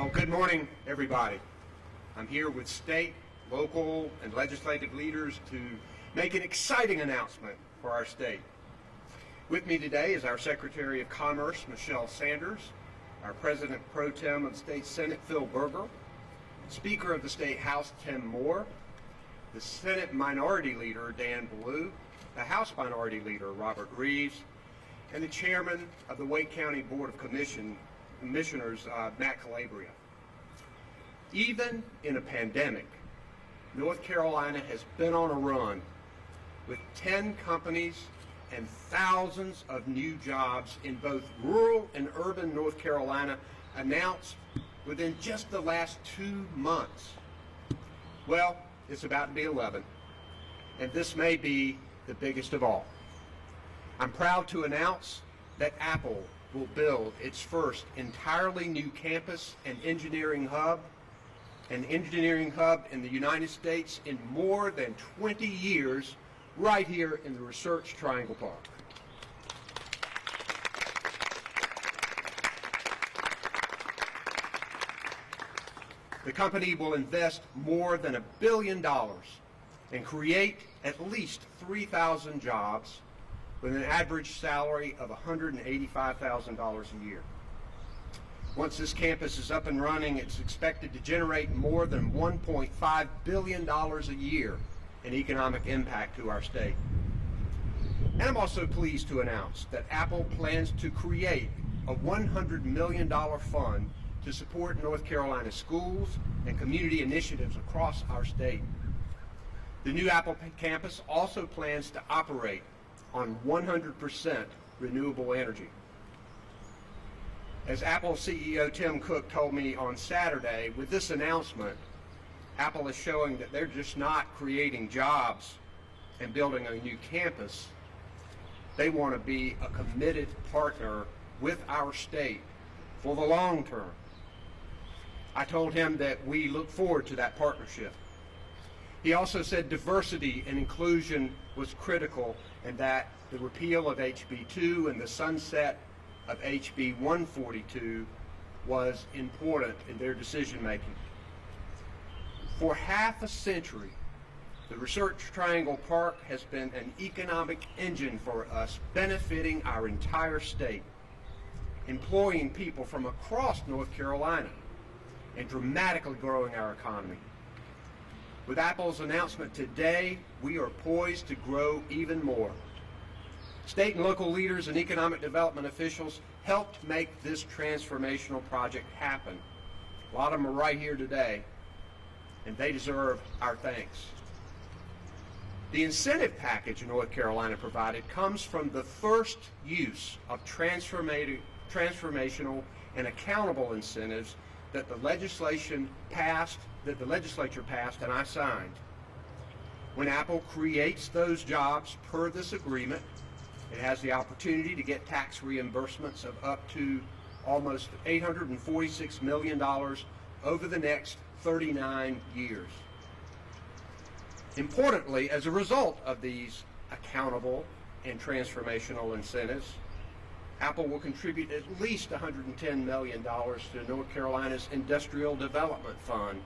Well, good morning, everybody. I'm here with state, local, and legislative leaders to make an exciting announcement for our state. With me today is our Secretary of Commerce, Michelle Sanders, our President Pro Tem of the State Senate, Phil Berger, Speaker of the State House, Tim Moore, the Senate Minority Leader, Dan Ballou, the House Minority Leader, Robert Reeves, and the Chairman of the Wake County Board of Commissioners, Matt Calabria. Even in a pandemic, North Carolina has been on a run with 10 companies and thousands of new jobs in both rural and urban North Carolina announced within just the last 2 months. Well, it's about to be 11, and this may be the biggest of all. I'm proud to announce that Apple will build its first entirely new campus and engineering hub in the United States in more than 20 years, right here in the Research Triangle Park. The company will invest more than $1 billion and create at least 3,000 jobs with an average salary of $185,000 a year. Once this campus is up and running, it's expected to generate more than $1.5 billion a year in economic impact to our state. And I'm also pleased to announce that Apple plans to create a $100 million fund to support North Carolina schools and community initiatives across our state. The new Apple campus also plans to operate on 100% renewable energy. As Apple CEO Tim Cook told me on Saturday, with this announcement, Apple is showing that they're just not creating jobs and building a new campus. They want to be a committed partner with our state for the long term. I told him that we look forward to that partnership. He also said diversity and inclusion was critical and that the repeal of HB 2 and the sunset of HB 142 was important in their decision making. For half a century, the Research Triangle Park has been an economic engine for us, benefiting our entire state, employing people from across North Carolina, and dramatically growing our economy. With Apple's announcement today, we are poised to grow even more. State and local leaders and economic development officials helped make this transformational project happen. A lot of them are right here today, and they deserve our thanks. The incentive package North Carolina provided comes from the first use of transformational and accountable incentives that the legislature passed and I signed. When Apple creates those jobs per this agreement, it has the opportunity to get tax reimbursements of up to almost $846 million over the next 39 years. Importantly, as a result of these accountable and transformational incentives, Apple will contribute at least $110 million to North Carolina's Industrial Development Fund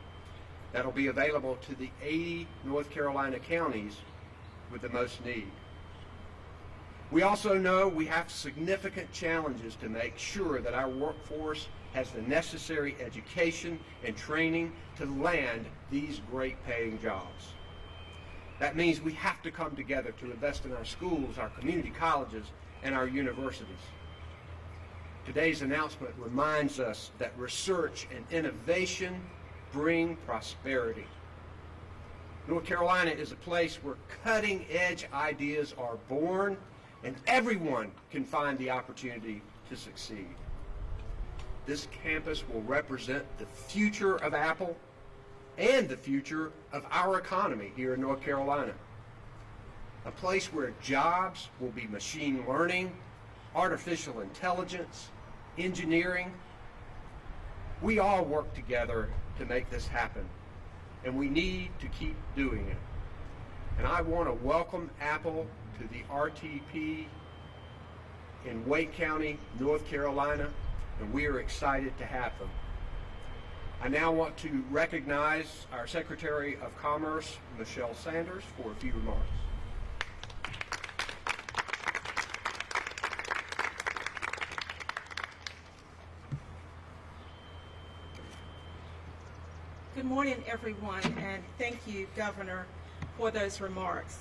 that'll be available to the 80 North Carolina counties with the most need. We also know we have significant challenges to make sure that our workforce has the necessary education and training to land these great paying jobs. That means we have to come together to invest in our schools, our community colleges, and our universities. Today's announcement reminds us that research and innovation bring prosperity. North Carolina is a place where cutting-edge ideas are born and everyone can find the opportunity to succeed. This campus will represent the future of Apple and the future of our economy here in North Carolina. A place where jobs will be machine learning, artificial intelligence, engineering. We all work together to make this happen, and we need to keep doing it. And I want to welcome Apple to the RTP in Wake County, North Carolina, and we are excited to have them. I now want to recognize our Secretary of Commerce, Michelle Sanders, for a few remarks. Good morning, everyone, and thank you, Governor, for those remarks.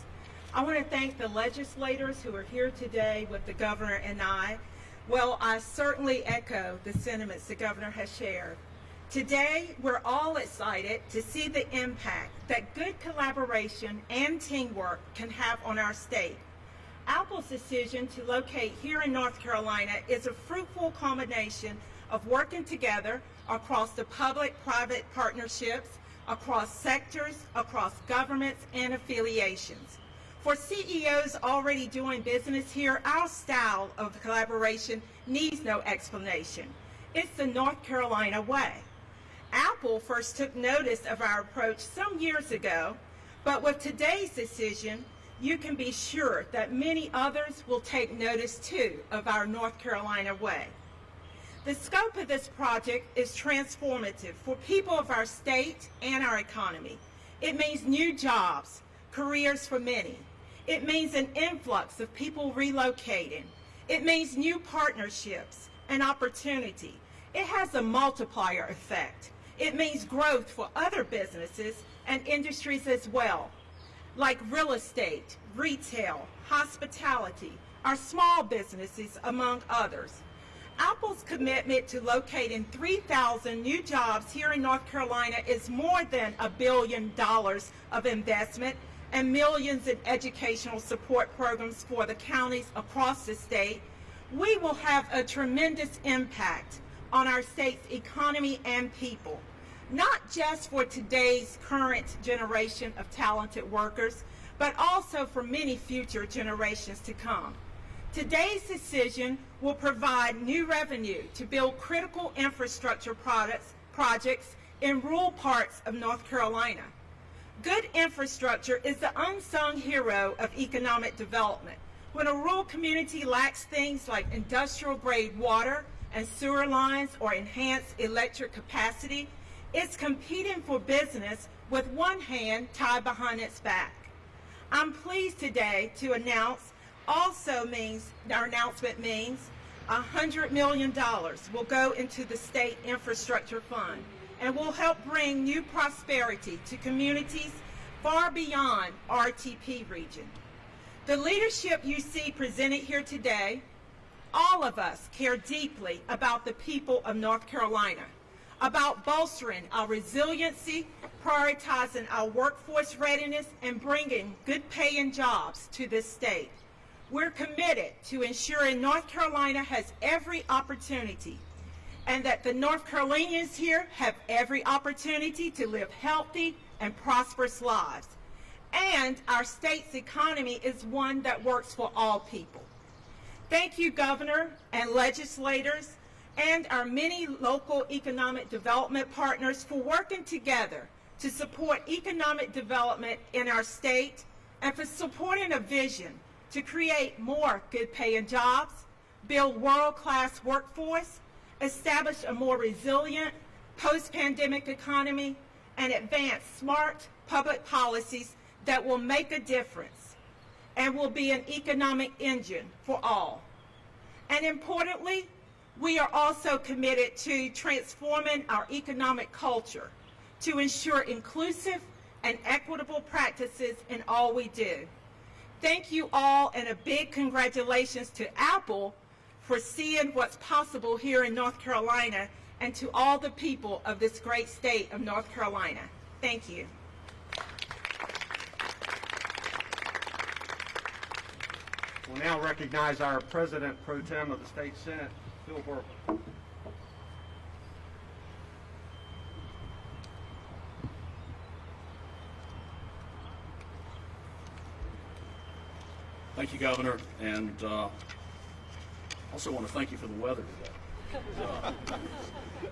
I want to thank the legislators who are here today with the Governor and I. Well, I certainly echo the sentiments the Governor has shared. Today, we're all excited to see the impact that good collaboration and teamwork can have on our state. Apple's decision to locate here in North Carolina is a fruitful culmination of working together across the public-private partnerships, across sectors, across governments and affiliations. For CEOs already doing business here, our style of collaboration needs no explanation. It's the North Carolina way. Apple first took notice of our approach some years ago, but with today's decision, you can be sure that many others will take notice too of our North Carolina way. The scope of this project is transformative for people of our state and our economy. It means new jobs, careers for many. It means an influx of people relocating. It means new partnerships and opportunity. It has a multiplier effect. It means growth for other businesses and industries as well, like real estate, retail, hospitality, our small businesses, among others. Apple's commitment to locating 3,000 new jobs here in North Carolina is more than $1 billion of investment and millions in educational support programs for the counties across the state. We will have a tremendous impact on our state's economy and people, not just for today's current generation of talented workers, but also for many future generations to come. Today's decision will provide new revenue to build critical infrastructure projects in rural parts of North Carolina. Good infrastructure is the unsung hero of economic development. When a rural community lacks things like industrial-grade water and sewer lines or enhanced electric capacity, it's competing for business with one hand tied behind its back. I'm pleased today to announce our announcement means $100 million will go into the state infrastructure fund and will help bring new prosperity to communities far beyond RTP region. The leadership you see presented here today, all of us care deeply about the people of North Carolina, about bolstering our resiliency, prioritizing our workforce readiness, and bringing good paying jobs to this state. We're committed to ensuring North Carolina has every opportunity and that the North Carolinians here have every opportunity to live healthy and prosperous lives. And our state's economy is one that works for all people. Thank you, Governor and legislators and our many local economic development partners for working together to support economic development in our state and for supporting a vision to create more good-paying jobs, build world-class workforce, establish a more resilient post-pandemic economy, and advance smart public policies that will make a difference and will be an economic engine for all. And importantly, we are also committed to transforming our economic culture to ensure inclusive and equitable practices in all we do. Thank you all, and a big congratulations to Apple for seeing what's possible here in North Carolina, and to all the people of this great state of North Carolina. Thank you. We'll now recognize our President Pro Tem of the State Senate, Phil Burke. Thank you, Governor, and also want to thank you for the weather today.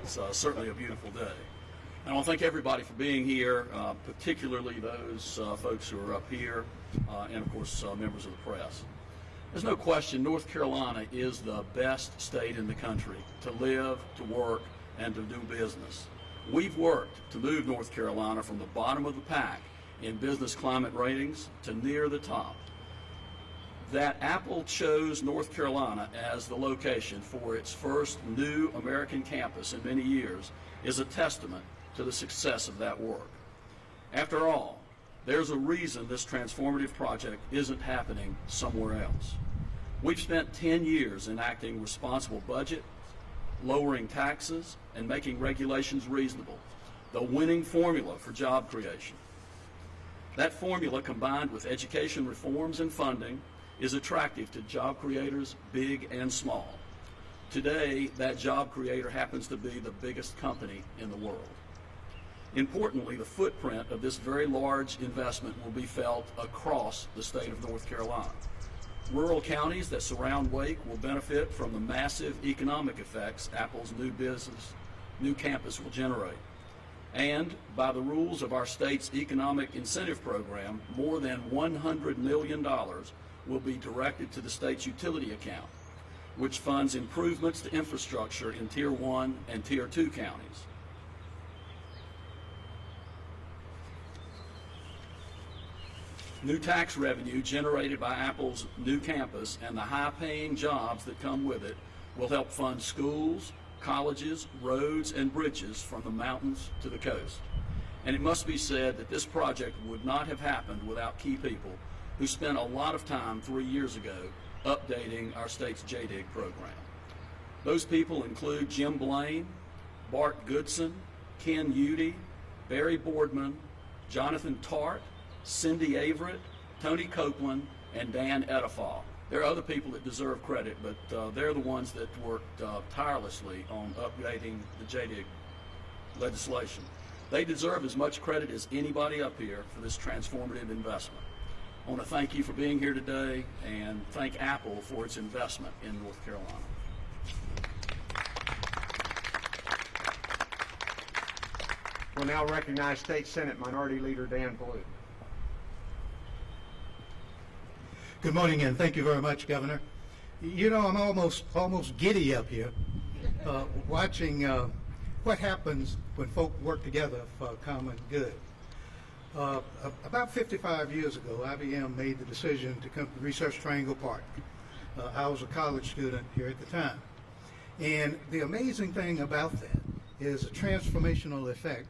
It's certainly a beautiful day. And I want to thank everybody for being here, particularly those folks who are up here, and of course members of the press. There's no question North Carolina is the best state in the country to live, to work, and to do business. We've worked to move North Carolina from the bottom of the pack in business climate ratings to near the top. That Apple chose North Carolina as the location for its first new American campus in many years is a testament to the success of that work. After all, there's a reason this transformative project isn't happening somewhere else. We've spent 10 years enacting responsible budget, lowering taxes, and making regulations reasonable, the winning formula for job creation. That formula, combined with education reforms and funding, is attractive to job creators big and small. Today, that job creator happens to be the biggest company in the world. Importantly, the footprint of this very large investment will be felt across the state of North Carolina. Rural counties that surround Wake will benefit from the massive economic effects Apple's new campus will generate. And by the rules of our state's economic incentive program, more than $100 million will be directed to the state's utility account, which funds improvements to infrastructure in Tier 1 and Tier 2 counties. New tax revenue generated by Apple's new campus and the high-paying jobs that come with it will help fund schools, colleges, roads, and bridges from the mountains to the coast. And it must be said that this project would not have happened without key people who spent a lot of time 3 years ago updating our state's JDIG program. Those people include Jim Blaine, Bart Goodson, Ken Udy, Barry Boardman, Jonathan Tart, Cindy Averett, Tony Copeland, and Dan Edifall. There are other people that deserve credit, but they're the ones that worked tirelessly on updating the JDIG legislation. They deserve as much credit as anybody up here for this transformative investment. I want to thank you for being here today and thank Apple for its investment in North Carolina. We'll now recognize State Senate Minority Leader Dan Blue. Good morning, and thank you very much, Governor. You know, I'm almost giddy up here watching what happens when folk work together for common good. About 55 years ago, IBM made the decision to come to Research Triangle Park. I was a college student here at the time. And the amazing thing about that is a transformational effect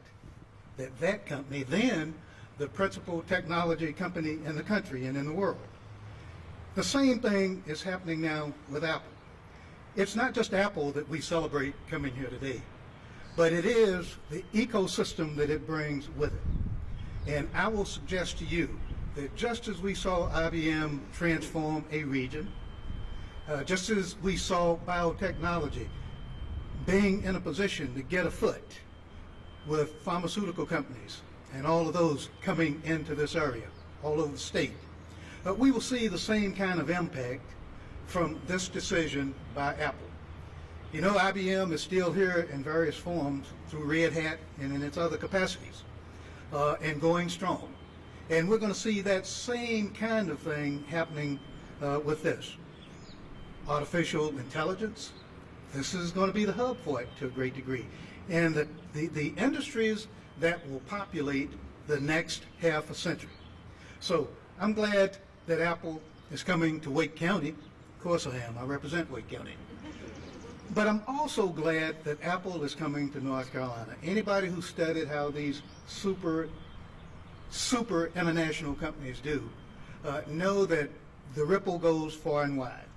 that company, then the principal technology company in the country and in the world. The same thing is happening now with Apple. It's not just Apple that we celebrate coming here today, but it is the ecosystem that it brings with it. And I will suggest to you that just as we saw IBM transform a region, just as we saw biotechnology being in a position to get a foot with pharmaceutical companies and all of those coming into this area, all over the state, we will see the same kind of impact from this decision by Apple. You know, IBM is still here in various forms through Red Hat and in its other capacities, and going strong. And we're going to see that same kind of thing happening with this. Artificial intelligence, this is going to be the hub for it to a great degree. And the industries that will populate the next half a century. So I'm glad that Apple is coming to Wake County. Of course I am. I represent Wake County. But I'm also glad that Apple is coming to North Carolina. Anybody who studied how these super international companies do know that the ripple goes far and wide.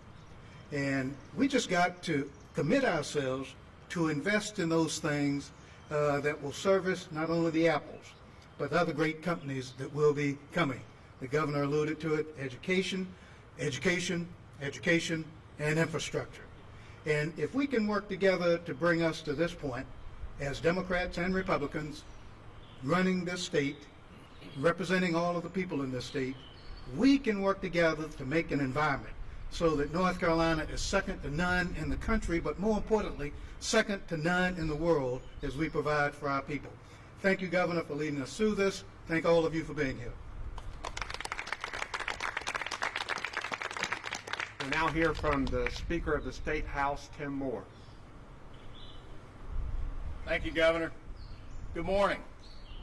And we just got to commit ourselves to invest in those things that will service not only the Apples, but other great companies that will be coming. The governor alluded to it: education, education, education, and infrastructure. And if we can work together to bring us to this point, as Democrats and Republicans running this state, representing all of the people in this state, we can work together to make an environment so that North Carolina is second to none in the country, but more importantly, second to none in the world as we provide for our people. Thank you, Governor, for leading us through this. Thank all of you for being here. We'll now hear from the Speaker of the State House, Tim Moore. Thank you, Governor. Good morning.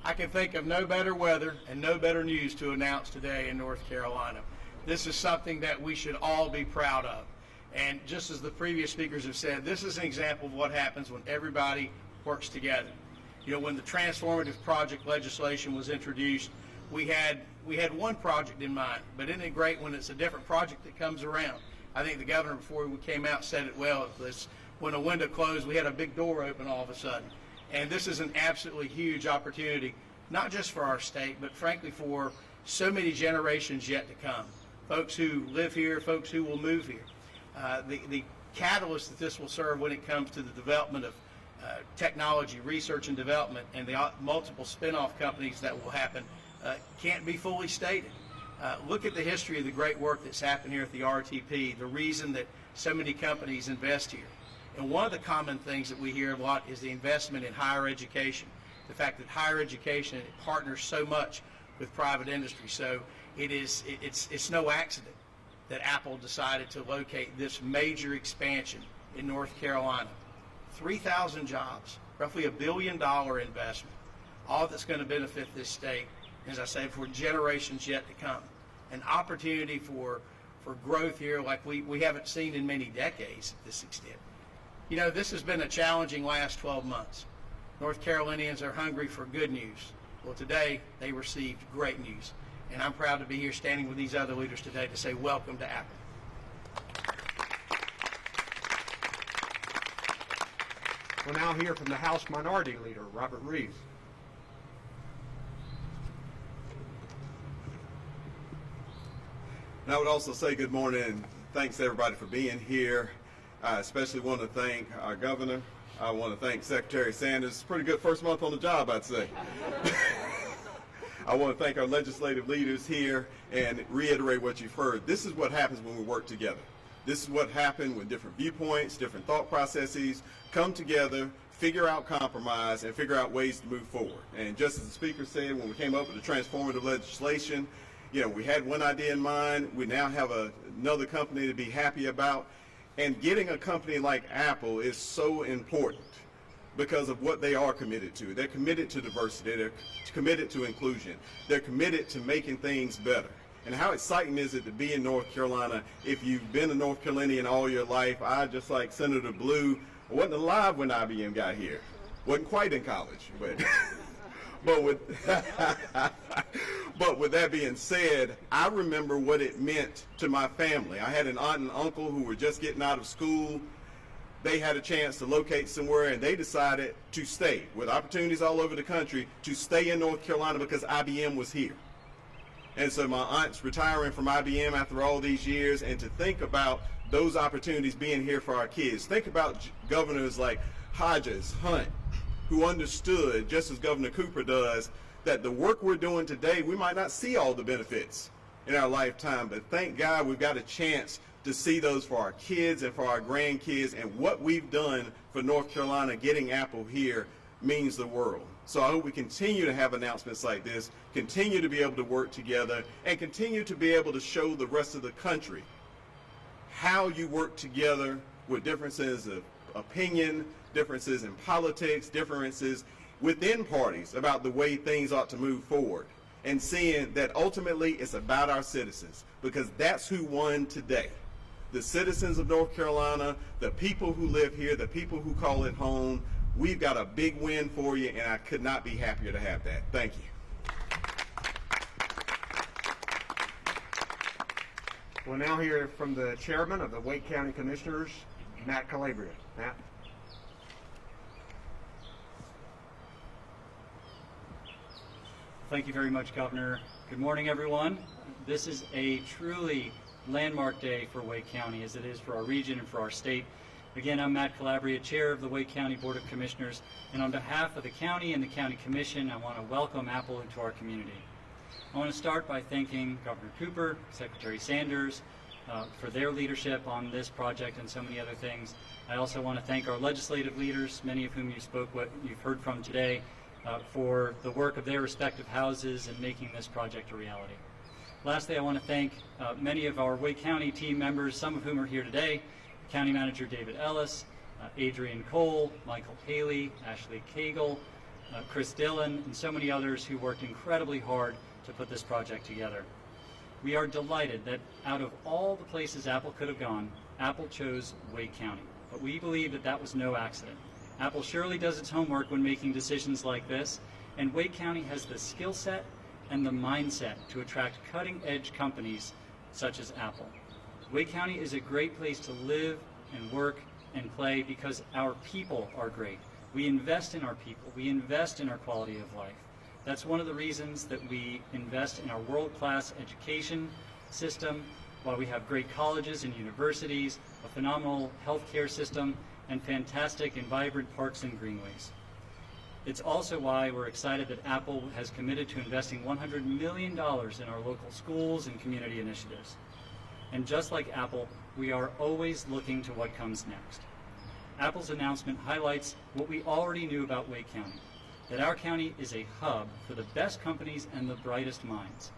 I can think of no better weather and no better news to announce today in North Carolina. This is something that we should all be proud of. And just as the previous speakers have said, this is an example of what happens when everybody works together. You know, when the transformative project legislation was introduced, we had one project in mind, but isn't it great when it's a different project that comes around? I think the governor, before we came out, said it well. When a window closed, we had a big door open all of a sudden. And this is an absolutely huge opportunity, not just for our state, but frankly for so many generations yet to come. Folks who live here, folks who will move here. The catalyst that this will serve when it comes to the development of technology, research and development, and the multiple spin-off companies that will happen can't be fully stated. Look at the history of the great work that's happened here at the RTP, the reason that so many companies invest here. And one of the common things that we hear a lot is the investment in higher education, the fact that higher education partners so much with private industry. So it's no accident that Apple decided to locate this major expansion in North Carolina. 3,000 jobs, roughly $1 billion investment, all that's going to benefit this state, as I say, for generations yet to come. An opportunity for growth here like we haven't seen in many decades to this extent. You know, this has been a challenging last 12 months. North Carolinians are hungry for good news. Well, today they received great news. And I'm proud to be here standing with these other leaders today to say welcome to Apple. We'll now hear from the House Minority Leader, Robert Reeves. And I would also say good morning and thanks to everybody for being here. I especially want to thank our governor. I want to thank Secretary Sanders. It's a pretty good first month on the job, I'd say. I want to thank our legislative leaders here and reiterate what you've heard. This is what happens when we work together. This is what happens when different viewpoints, different thought processes come together, figure out compromise, and figure out ways to move forward. And just as the speaker said, when we came up with the transformative legislation, you know, we had one idea in mind. We now have another company to be happy about. And getting a company like Apple is so important because of what they are committed to. They're committed to diversity. They're committed to inclusion. They're committed to making things better. And how exciting is it to be in North Carolina? If you've been a North Carolinian all your life, I, just like Senator Blue, wasn't alive when IBM got here. Wasn't quite in college. But with that being said, I remember what it meant to my family. I had an aunt and uncle who were just getting out of school. They had a chance to locate somewhere, and they decided to stay, with opportunities all over the country, to stay in North Carolina because IBM was here. And so my aunt's retiring from IBM after all these years, and to think about those opportunities being here for our kids. Think about governors like Hodges, Hunt, who understood, just as Governor Cooper does, that the work we're doing today, we might not see all the benefits in our lifetime, but thank God we've got a chance to see those for our kids and for our grandkids, and what we've done for North Carolina, getting Apple here, means the world. So I hope we continue to have announcements like this, continue to be able to work together, and continue to be able to show the rest of the country how you work together with differences of opinion, differences in politics, differences within parties about the way things ought to move forward, and seeing that ultimately it's about our citizens, because that's who won today. The citizens of North Carolina, the people who live here, the people who call it home. We've got a big win for you, and I could not be happier to have that. Thank you. We'll now hear from the chairman of the Wake County Commissioners, Matt Calabria. Matt. Thank you very much, Governor. Good morning, everyone. This is a truly landmark day for Wake County, as it is for our region and for our state. Again, I'm Matt Calabria, Chair of the Wake County Board of Commissioners, and on behalf of the county and the County Commission, I want to welcome Apple into our community. I want to start by thanking Governor Cooper, Secretary Sanders, for their leadership on this project and so many other things. I also want to thank our legislative leaders, many of whom you've heard from today, for the work of their respective houses in making this project a reality. Lastly, I want to thank many of our Wake County team members, some of whom are here today: County Manager David Ellis, Adrian Cole, Michael Haley, Ashley Cagle, Chris Dillon, and so many others who worked incredibly hard to put this project together. We are delighted that out of all the places Apple could have gone, Apple chose Wake County. But we believe that that was no accident. Apple surely does its homework when making decisions like this, and Wake County has the skill set and the mindset to attract cutting-edge companies such as Apple. Wake County is a great place to live and work and play because our people are great. We invest in our people. We invest in our quality of life. That's one of the reasons that we invest in our world-class education system, while we have great colleges and universities, a phenomenal healthcare system, and fantastic and vibrant parks and greenways. It's also why we're excited that Apple has committed to investing $100 million in our local schools and community initiatives. And just like Apple, we are always looking to what comes next. Apple's announcement highlights what we already knew about Wake County, that our county is a hub for the best companies and the brightest minds.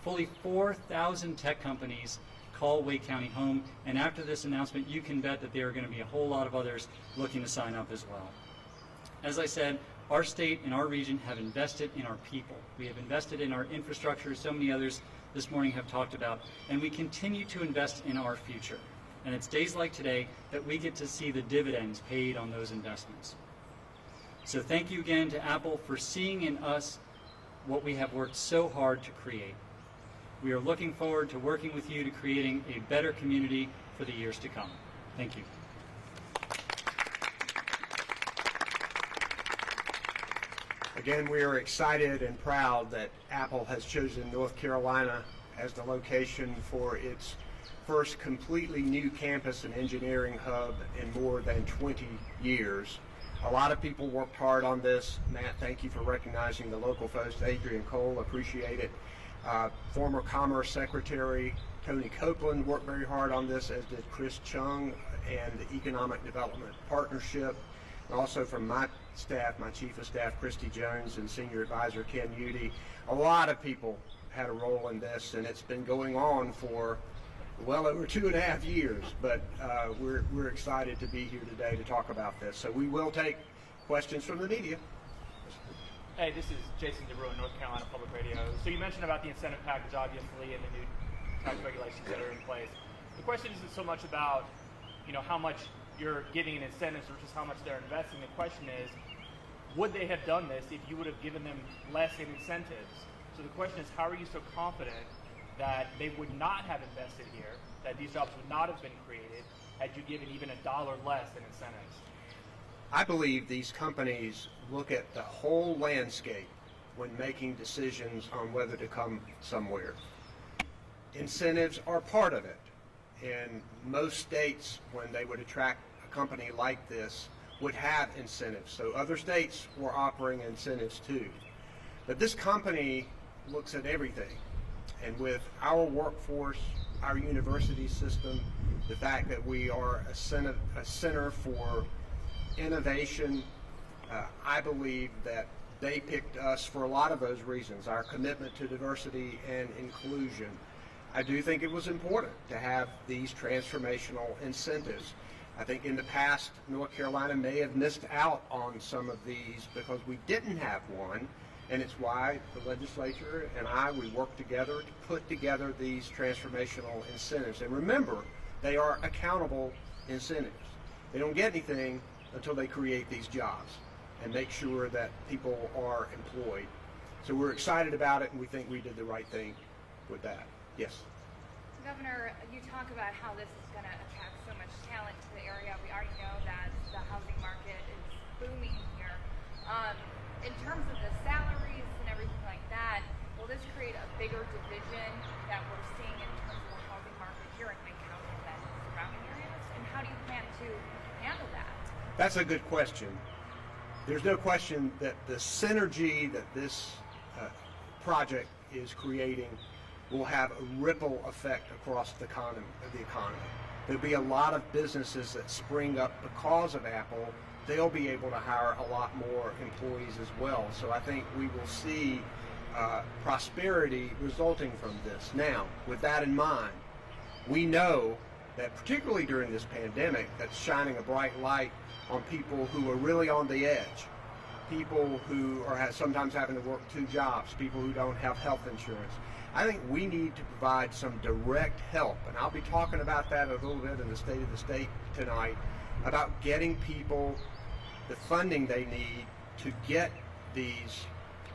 Fully 4,000 tech companies call Wake County home, and after this announcement, you can bet that there are going to be a whole lot of others looking to sign up as well. As I said, our state and our region have invested in our people. We have invested in our infrastructure, so many others this morning have talked about, and we continue to invest in our future. And it's days like today that we get to see the dividends paid on those investments. So thank you again to Apple for seeing in us what we have worked so hard to create. We are looking forward to working with you to creating a better community for the years to come. Thank you. Again, we are excited and proud that Apple has chosen North Carolina as the location for its first completely new campus and engineering hub in more than 20 years. A lot of people worked hard on this. Matt, thank you for recognizing the local folks. Adrian Cole, appreciate it. Former Commerce Secretary Tony Copeland worked very hard on this, as did Chris Chung and the Economic Development Partnership. And also from my staff, my Chief of Staff, Christy Jones, and Senior Advisor Ken Udy. A lot of people had a role in this, and it's been going on for well over 2.5 years, but we're excited to be here today to talk about this. So we will take questions from the media. Hey, this is Jason DeBruin, North Carolina Public Radio. So you mentioned about the incentive package, obviously, and the new tax regulations that are in place. The question isn't so much about, how much you're giving in incentives versus how much they're investing. The question is, would they have done this if you would have given them less in incentives? So the question is, how are you so confident that they would not have invested here, that these jobs would not have been created had you given even $1 less in incentives? I believe these companies look at the whole landscape when making decisions on whether to come somewhere. Incentives are part of it. And most states, when they would attract a company like this, would have incentives. So other states were offering incentives too. But this company looks at everything. And with our workforce, our university system, the fact that we are a center for innovation, I believe that they picked us for a lot of those reasons, our commitment to diversity and inclusion. I do think it was important to have these transformational incentives. I think in the past, North Carolina may have missed out on some of these because we didn't have one, and it's why the legislature and we worked together to put together these transformational incentives. And remember, they are accountable incentives. They don't get anything until they create these jobs and make sure that people are employed. So we're excited about it, and we think we did the right thing with that. Yes? Governor, you talk about how this is going to attract so much talent to the area. We already know that the housing market is booming here. In terms of the salaries and everything like that, will this create a bigger division that we're seeing in terms of the housing market here in Wake County than surrounding areas? And how do you plan to handle that? That's a good question. There's no question that the synergy that this project is creating will have a ripple effect across the economy. There'll be a lot of businesses that spring up because of Apple. They'll be able to hire a lot more employees as well. So I think we will see prosperity resulting from this. Now, with that in mind, we know that particularly during this pandemic, that's shining a bright light on people who are really on the edge. people who are sometimes having to work 2 jobs, people who don't have health insurance. I think we need to provide some direct help, and I'll be talking about that a little bit in the State of the State tonight, about getting people the funding they need to get these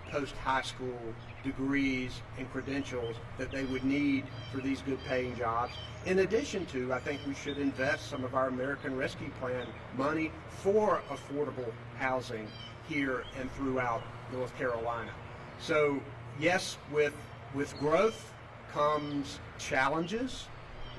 post-high school degrees and credentials that they would need for these good paying jobs. In addition to, I think we should invest some of our American Rescue Plan money for affordable housing here and throughout North Carolina. So yes, with growth comes challenges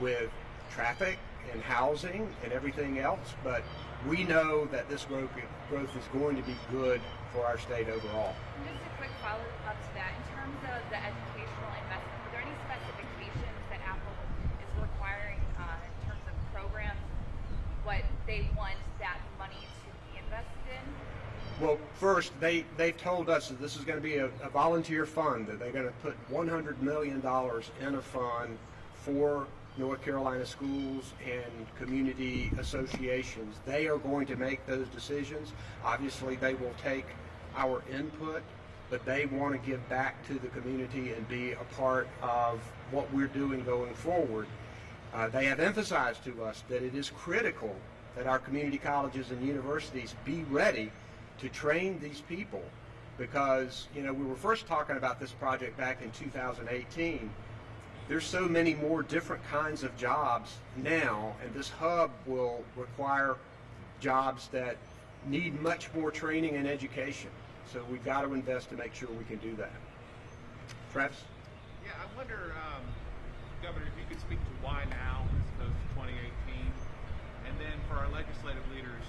with traffic and housing and everything else, but we know that this growth is going to be good for our state overall. And just a quick follow-up to that, in terms of the educational investment, are there any specifications that Apple is requiring in terms of programs, what they want that money to be invested in? Well, first, they've told us that this is going to be a volunteer fund, that they're going to put $100 million in a fund for North Carolina schools and community associations. They are going to make those decisions. Obviously, they will take our input, but they want to give back to the community and be a part of what we're doing going forward. They have emphasized to us that it is critical that our community colleges and universities be ready to train these people, because we were first talking about this project back in 2018. There's so many more different kinds of jobs now, and this hub will require jobs that need much more training and education. So we've got to invest to make sure we can do that. Travis? Yeah, I wonder, Governor, if you could speak to why now as opposed to 2018. And then for our legislative leaders,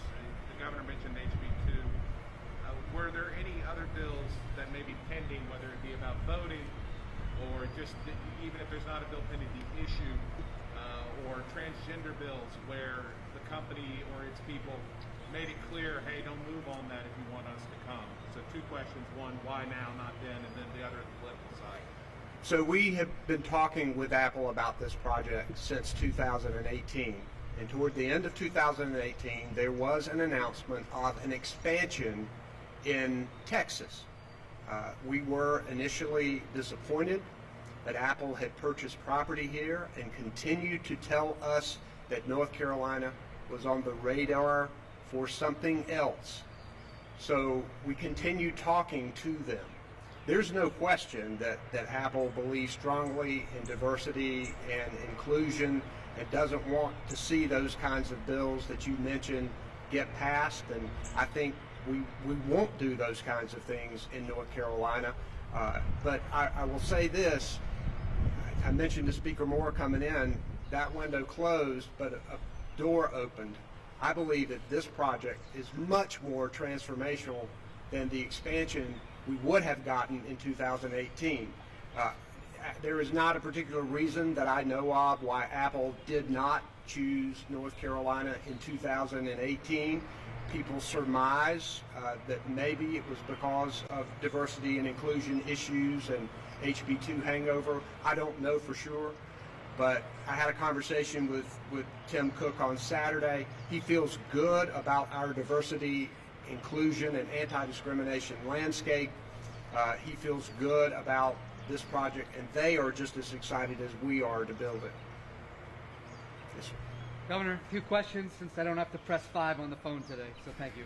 the governor mentioned HB2. Were there any other bills that may be pending, whether it be about voting or just even if there's not a bill pending, the issue or transgender bills where the company or its people made it clear, hey, don't move on that if you want us to come. So 2 questions. One, why now, not then? And then the other, the political side. So we have been talking with Apple about this project since 2018. And toward the end of 2018, there was an announcement of an expansion in Texas. We were initially disappointed that Apple had purchased property here and continued to tell us that North Carolina was on the radar for something else. So we continued talking to them. There's no question that Apple believes strongly in diversity and inclusion and doesn't want to see those kinds of bills that you mentioned get passed. And I think we won't do those kinds of things in North Carolina. But I will say this. I mentioned to Speaker Moore coming in, that window closed, but a door opened. I believe that this project is much more transformational than the expansion we would have gotten in 2018. There is not a particular reason that I know of why Apple did not choose North Carolina in 2018. People surmise that maybe it was because of diversity and inclusion issues and HB2 hangover. I don't know for sure, but I had a conversation with Tim Cook on Saturday. He feels good about our diversity, inclusion, and anti-discrimination landscape. He feels good about this project, and they are just as excited as we are to build it. Yes, sir. Governor, a few questions since I don't have to press 5 on the phone today, so thank you.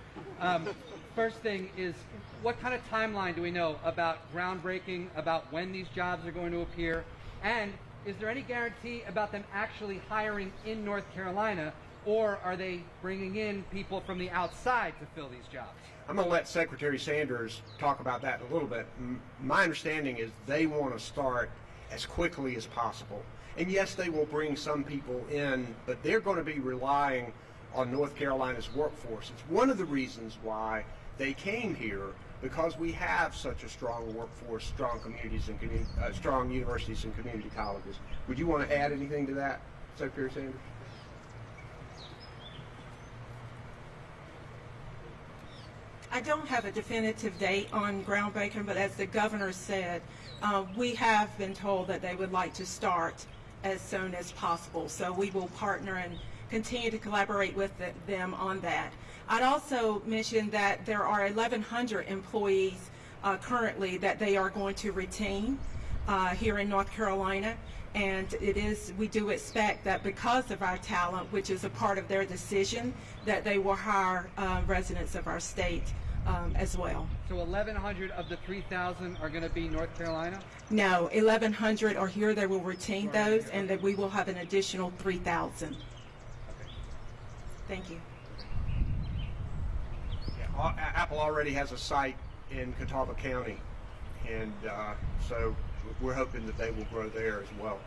First thing is, what kind of timeline do we know about groundbreaking, about when these jobs are going to appear, and is there any guarantee about them actually hiring in North Carolina, or are they bringing in people from the outside to fill these jobs? I'm going to let Secretary Sanders talk about that in a little bit. My understanding is they want to start as quickly as possible. And yes, they will bring some people in, but they're going to be relying on North Carolina's workforce. It's one of the reasons why they came here, because we have such a strong workforce, strong communities and strong universities and community colleges. Would you want to add anything to that, Secretary Sanders? I don't have a definitive date on groundbreaking, but as the governor said, we have been told that they would like to start as soon as possible. So we will partner and continue to collaborate with them on that. I'd also mention that there are 1,100 employees currently that they are going to retain here in North Carolina. And we do expect that because of our talent, which is a part of their decision, that they will hire residents of our state as well. So 1,100 of the 3,000 are going to be North Carolina? No, 1,100 are here. They will retain those, and that we will have an additional 3,000. Thank you. Yeah, Apple already has a site in Catawba County, and so we're hoping that they will grow there as well.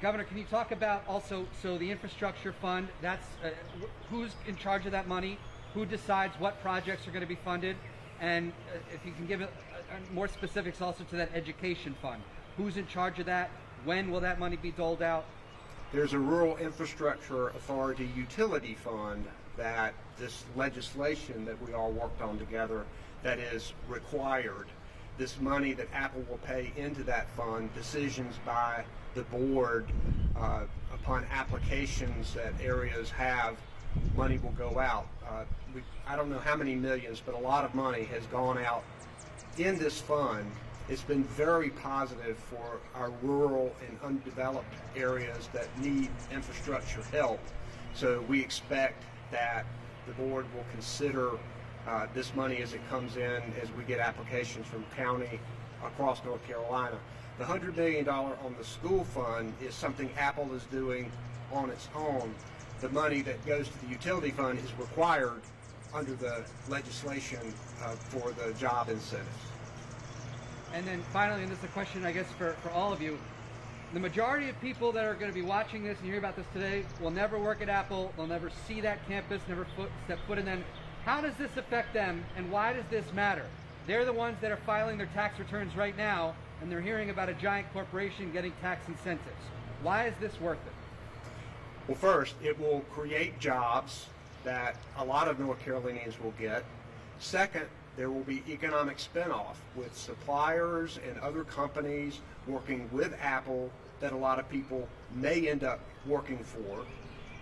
Governor, can you talk about also, so the infrastructure fund, that's who's in charge of that money? Who decides what projects are going to be funded? And if you can give more specifics also to that education fund. Who's in charge of that? When will that money be doled out? There's a Rural Infrastructure Authority utility fund that this legislation that we all worked on together that is required. This money that Apple will pay into that fund, decisions by the board upon applications that areas have, money will go out. I don't know how many millions, but a lot of money has gone out in this fund. It's been very positive for our rural and undeveloped areas that need infrastructure help. So we expect that the board will consider this money as it comes in, as we get applications from county across North Carolina. The $100 million on the school fund is something Apple is doing on its own. The money that goes to the utility fund is required under the legislation for the job incentives. And then finally, and this is a question I guess for all of you, the majority of people that are going to be watching this and hear about this today will never work at Apple, they'll never see that campus, never step foot in them. How does this affect them, and why does this matter? They're the ones that are filing their tax returns right now, and they're hearing about a giant corporation getting tax incentives. Why is this worth it? Well, first, it will create jobs that a lot of North Carolinians will get. Second, there will be economic spinoff with suppliers and other companies working with Apple that a lot of people may end up working for.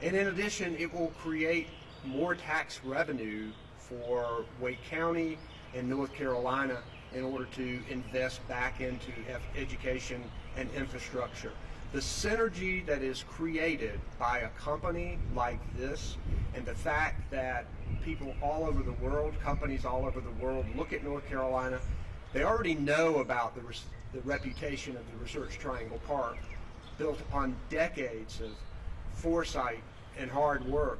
And in addition, it will create more tax revenue for Wake County and North Carolina in order to invest back into education and infrastructure. The synergy that is created by a company like this, and the fact that people all over the world, companies all over the world look at North Carolina, they already know about the reputation of the Research Triangle Park, built upon decades of foresight and hard work.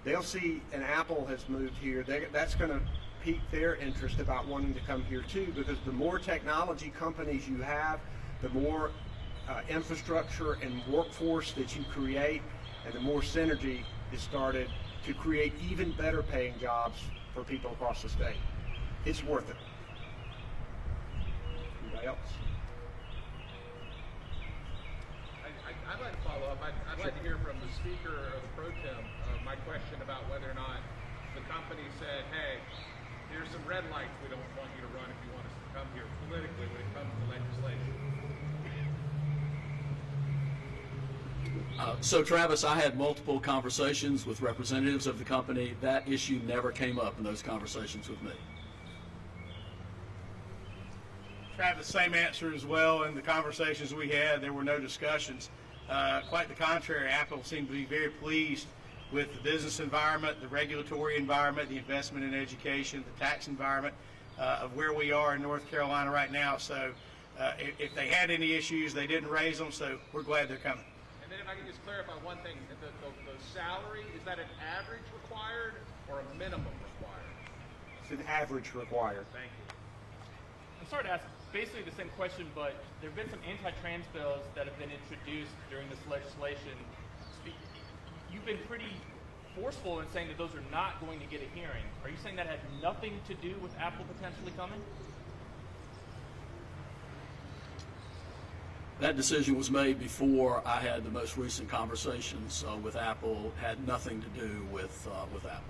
They'll see an Apple has moved here. That's going to pique their interest about wanting to come here too, because the more technology companies you have, the more infrastructure and workforce that you create, and the more synergy is started to create even better paying jobs for people across the state. It's worth it. Anybody else? I'd like to follow up. I'd like to hear from the speaker or the pro tem my question about whether or not the company said, hey, here's some red lights we don't want you to run if you want us to come here politically when it comes to legislation. So Travis, I had multiple conversations with representatives of the company. That issue never came up in those conversations with me. Travis, same answer as well. In the conversations we had, there were no discussions. Quite the contrary, Apple seemed to be very pleased with the business environment, the regulatory environment, the investment in education, the tax environment of where we are in North Carolina right now. So if they had any issues, they didn't raise them, so we're glad they're coming. And then if I can just clarify one thing, the salary, is that an average required or a minimum required? It's an average required. Thank you. I'm sorry to ask basically the same question, but there have been some anti-trans bills that have been introduced during this legislation. You've been pretty forceful in saying that those are not going to get a hearing. Are you saying that had nothing to do with Apple potentially coming? That decision was made before I had the most recent conversations with Apple. Had nothing to do with Apple.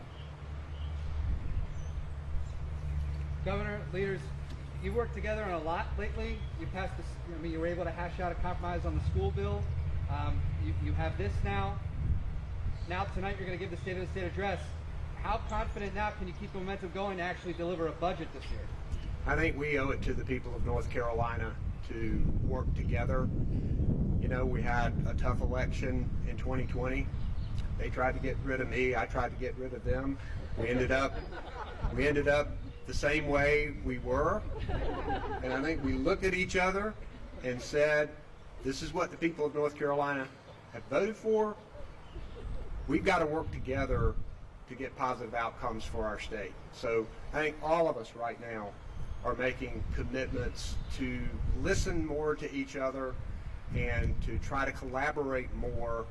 Governor, leaders, you worked together on a lot lately. You passed this. I mean, you were able to hash out a compromise on the school bill. You have this now. now tonight you're going to give the State of the State address. How confident now can you keep the momentum going to actually deliver a budget this year? I think we owe it to the people of North Carolina to work together. You know, we had a tough election in 2020. They tried to get rid of me. I tried to get rid of them. We ended up the same way we were. And I think we looked at each other and said, this is what the people of North Carolina have voted for. We've got to work together to get positive outcomes for our state. So I think all of us right now are making commitments to listen more to each other and to try to collaborate more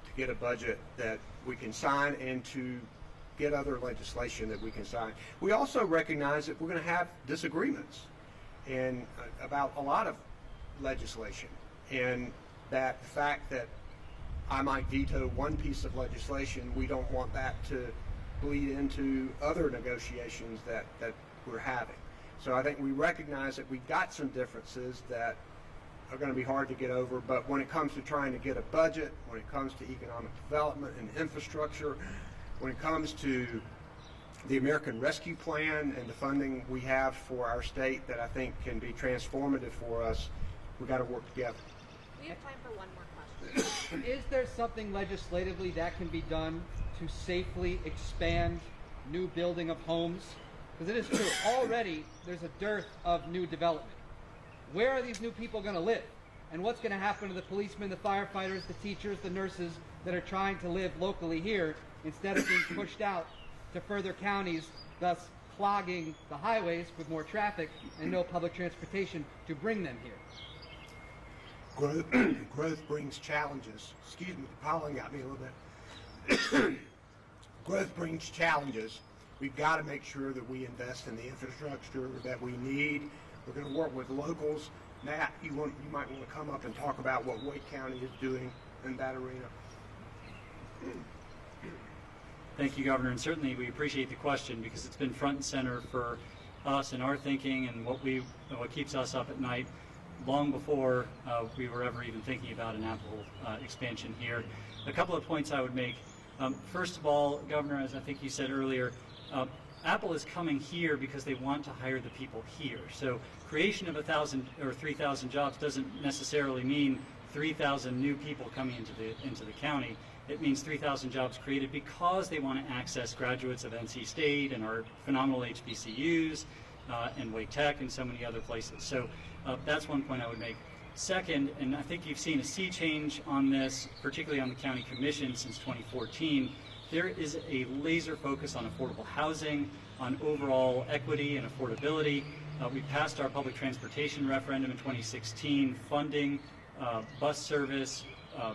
to get a budget that we can sign and to get other legislation that we can sign. We also recognize that we're going to have disagreements and about a lot of legislation, and that the fact that I might veto one piece of legislation, we don't want that to bleed into other negotiations that we're having. So I think we recognize that we've got some differences that are going to be hard to get over, but when it comes to trying to get a budget, when it comes to economic development and infrastructure, when it comes to the American Rescue Plan and the funding we have for our state that I think can be transformative for us, we've got to work together. We have time for one more question. Is there something legislatively that can be done to safely expand new building of homes? Because it is true, already there's a dearth of new development. Where are these new people going to live? And what's going to happen to the policemen, the firefighters, the teachers, the nurses that are trying to live locally here instead of being pushed out to further counties, thus clogging the highways with more traffic and no public transportation to bring them here? Growth brings challenges. Excuse me, the pollen got me a little bit. Growth brings challenges. We've got to make sure that we invest in the infrastructure that we need. We're going to work with locals. Matt, you might want to come up and talk about what Wake County is doing in that arena. Thank you, Governor, and certainly we appreciate the question because it's been front and center for us in our thinking and what keeps us up at night long before we were ever even thinking about an Apple expansion here. A couple of points I would make. First of all, Governor, as I think you said earlier, Apple is coming here because they want to hire the people here. So creation of 1,000 or 3,000 jobs doesn't necessarily mean 3,000 new people coming into the county. It means 3,000 jobs created because they want to access graduates of NC State and our phenomenal HBCUs and Wake Tech and so many other places. So that's one point I would make. Second, and I think you've seen a sea change on this, particularly on the county commission since 2014, there is a laser focus on affordable housing, on overall equity and affordability. We passed our public transportation referendum in 2016, funding bus service,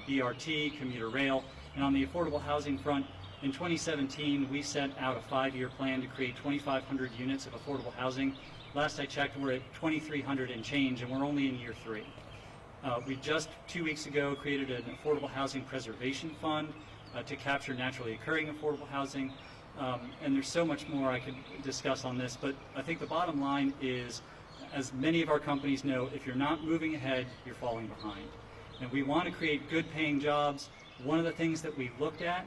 BRT, commuter rail. And on the affordable housing front, in 2017, we set out a 5-year plan to create 2,500 units of affordable housing. Last I checked, we're at 2,300 and change, and we're only in year 3. We just 2 weeks ago created an affordable housing preservation fund to capture naturally occurring affordable housing. And there's so much more I could discuss on this, but I think the bottom line is, as many of our companies know, if you're not moving ahead, you're falling behind. And we want to create good paying jobs. One of the things that we looked at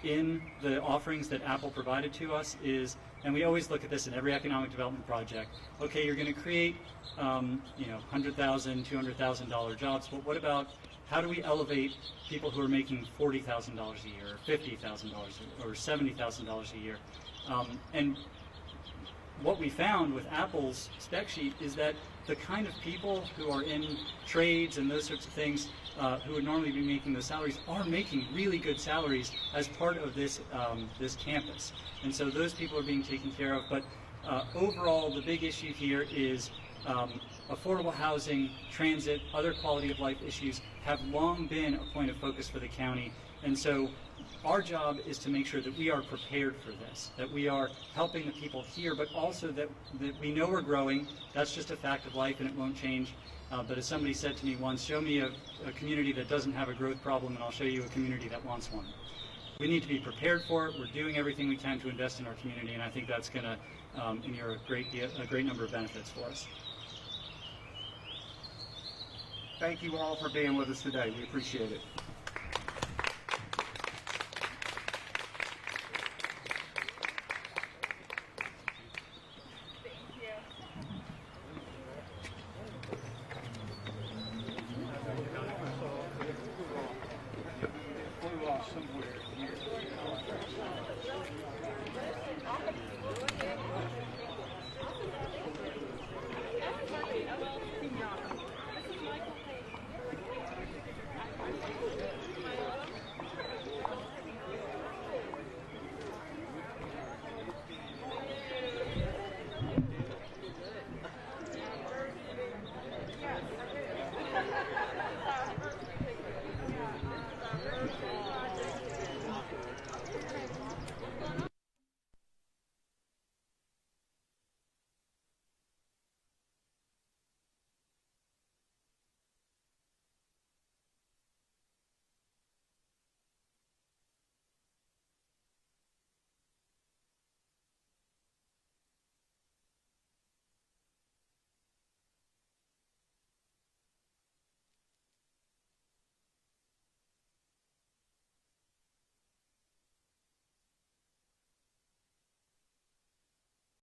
in the offerings that Apple provided to us is, and we always look at this in every economic development project, okay, you're going to create $100,000, $200,000 jobs, but what about how do we elevate people who are making $40,000 a year, or $50,000 or $70,000 a year? And what we found with Apple's spec sheet is that the kind of people who are in trades and those sorts of things who would normally be making those salaries are making really good salaries as part of this this campus. And so those people are being taken care of. But overall, the big issue here is affordable housing, transit, other quality of life issues have long been a point of focus for the county. And so our job is to make sure that we are prepared for this, that we are helping the people here, but also that we know we're growing. That's just a fact of life and it won't change. But as somebody said to me once, show me a community that doesn't have a growth problem and I'll show you a community that wants one. We need to be prepared for it. We're doing everything we can to invest in our community, and I think that's going to inure a great number of benefits for us. Thank you all for being with us today. We appreciate it.